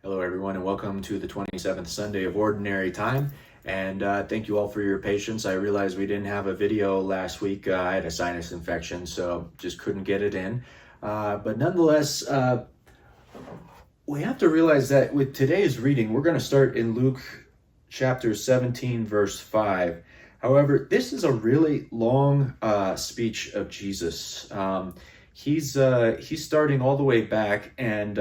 Hello, everyone, and welcome to the 27th Sunday of Ordinary Time. And thank you all for your patience. I realized we didn't have a video last week. I had a sinus infection, so just couldn't get it in. But nonetheless, we have to realize that with today's reading, we're going to start in Luke chapter 17, verse 5. However, this is a really long speech of Jesus. He's starting all the way back, and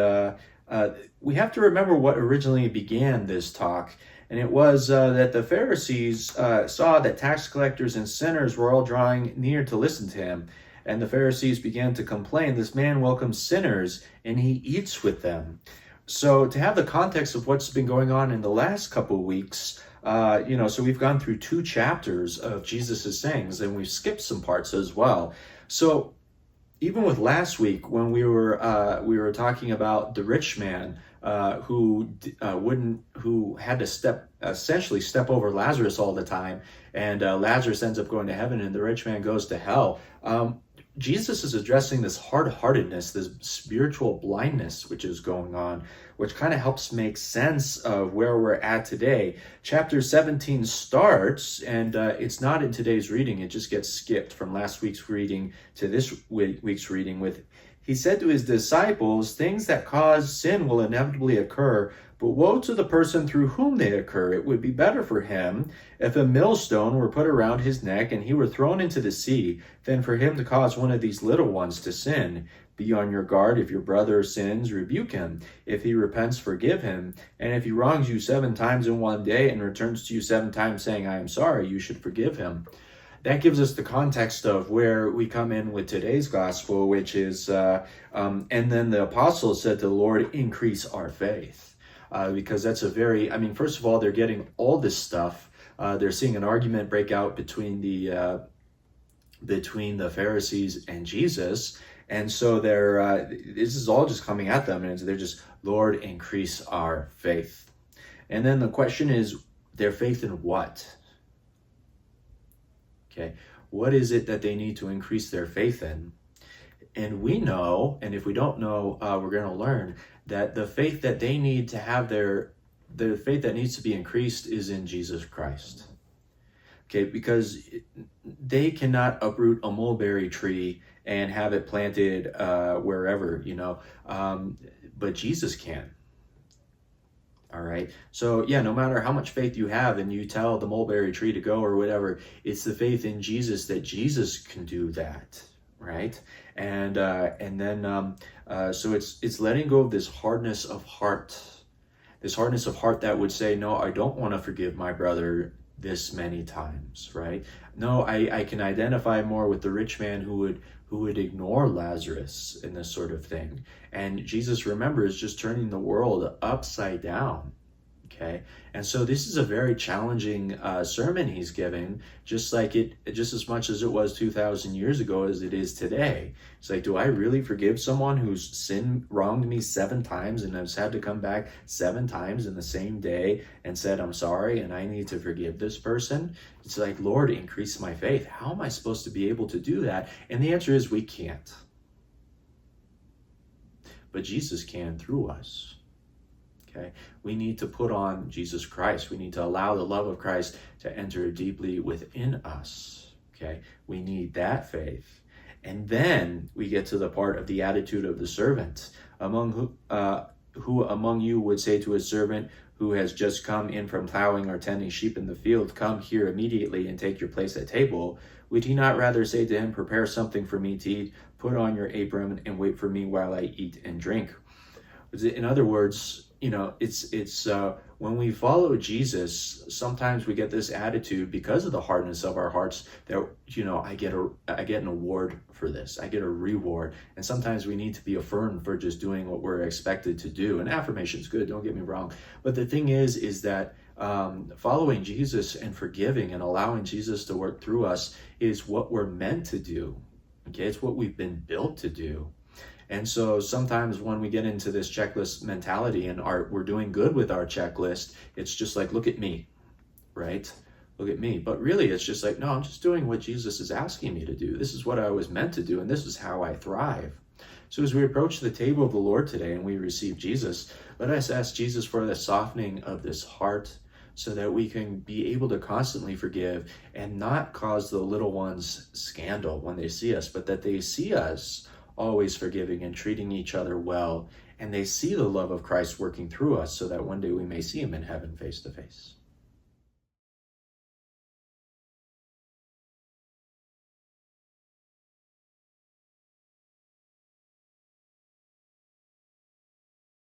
we have to remember what originally began this talk, and it was that the Pharisees saw that tax collectors and sinners were all drawing near to listen to him, and the Pharisees began to complain, "This man welcomes sinners, and he eats with them." So to have the context of what's been going on in the last couple of weeks, so we've gone through 2 chapters of Jesus' sayings, and we've skipped some parts as well. So even with last week, when we were talking about the rich man who had to essentially step over Lazarus all the time, and Lazarus ends up going to heaven, and the rich man goes to hell. Jesus is addressing this hard-heartedness, this spiritual blindness which is going on, which kind of helps make sense of where we're at today. Chapter 17 starts, and it's not in today's reading. It just gets skipped from last week's reading to this week's reading with, "He said to his disciples, 'Things that cause sin will inevitably occur, but woe to the person through whom they occur. It would be better for him if a millstone were put around his neck and he were thrown into the sea, than for him to cause one of these little ones to sin. Be on your guard. If your brother sins, rebuke him. If he repents, forgive him. And if he wrongs you 7 times in one day and returns to you 7 times saying, 'I am sorry,' you should forgive him." That gives us the context of where we come in with today's gospel, which is, and then the apostles said to the Lord, "Increase our faith." Because that's first of all, they're getting all this stuff. They're seeing an argument break out between the Pharisees and Jesus. And so this is all just coming at them, and they're just, "Lord, increase our faith." And then the question is, their faith in what? Okay, what is it that they need to increase their faith in? And we know, and if we don't know, we're going to learn that the faith that they need to have, the faith that needs to be increased, is in Jesus Christ. Okay, because they cannot uproot a mulberry tree and have it planted wherever, but Jesus can. All right. So yeah, no matter how much faith you have and you tell the mulberry tree to go or whatever, it's the faith in Jesus that Jesus can do that. Right. And then so it's letting go of this hardness of heart that would say, "No, I don't want to forgive my brother this many times." Right. No, I can identify more with the rich man who would ignore Lazarus in this sort of thing. And Jesus, remember, is just turning the world upside down. Okay, and so this is a very challenging sermon he's giving, just as much as it was 2,000 years ago as it is today. It's like, do I really forgive someone who's wronged me 7 times and has had to come back 7 times in the same day and said, "I'm sorry, and I need to forgive this person"? It's like, Lord, increase my faith. How am I supposed to be able to do that? And the answer is, we can't. But Jesus can through us. Okay, we need to put on Jesus Christ. We need to allow the love of Christ to enter deeply within us. Okay, we need that faith. And then we get to the part of the attitude of the servant. Who among you would say to a servant who has just come in from plowing or tending sheep in the field, 'Come here immediately and take your place at table'? Would he not rather say to him, 'Prepare something for me to eat, put on your apron, and wait for me while I eat and drink'?" In other words, it's when we follow Jesus, sometimes we get this attitude because of the hardness of our hearts that, I get an award for this. I get a reward. And sometimes we need to be affirmed for just doing what we're expected to do. And affirmation is good, don't get me wrong. But the thing is that following Jesus and forgiving and allowing Jesus to work through us is what we're meant to do. Okay, it's what we've been built to do. And so sometimes when we get into this checklist mentality and we're doing good with our checklist, it's just like, look at me, right? Look at me. But really, it's just like, no, I'm just doing what Jesus is asking me to do. This is what I was meant to do, and this is how I thrive. So as we approach the table of the Lord today and we receive Jesus, let us ask Jesus for the softening of this heart so that we can be able to constantly forgive and not cause the little ones scandal when they see us, but that they see us always forgiving and treating each other well, and they see the love of Christ working through us so that one day we may see him in heaven face to face.